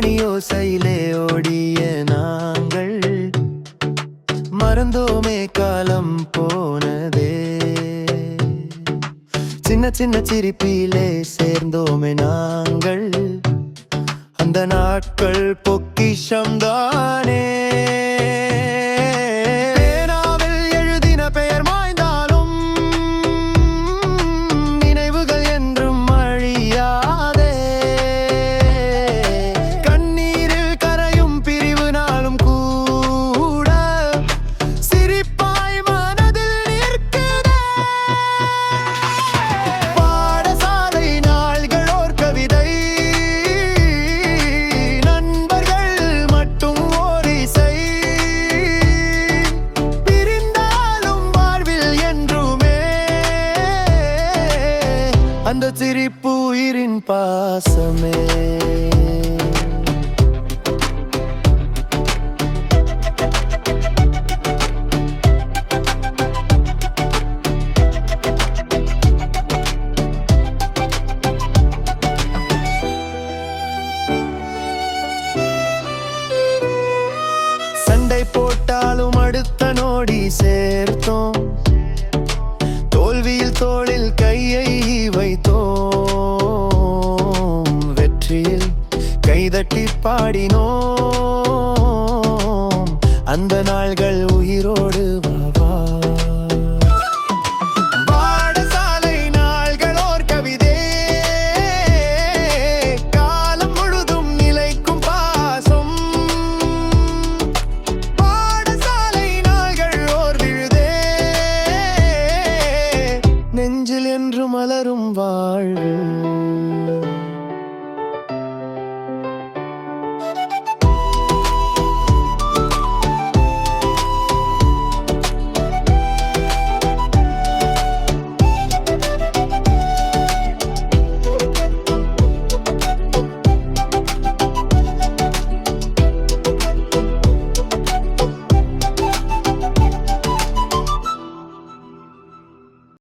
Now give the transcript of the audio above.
மணியோசையிலே ஓடிய நாங்கள் மறந்தோமே காலம் போனதே. சின்ன சின்ன சிரிப்பிலே சேர்ந்தோமே நாங்கள், அந்த நாட்கள் பொக்கிஷம்தானே. பேனாவில் எழுதின பெயர் மாய்ந்தாலும் நினைவுகள் என்றும் அழியாதே. கண்ணீரில் கரையும் பிரிவு நாளும் கூட சிரிப்பாய் மனதில் நிற்குதே. பாடசாலை நாள்கள் ஓர் கவிதை, அந்த சிரிப்பு உயிரின் பாசமே. சண்டை போட்டாலும் அடுத்த நோடி சேர்த்தோம், தோல்வியில் தோளில் கையை வைத்தோம், வெற்றியில் கைதட்டி பாடினோம்.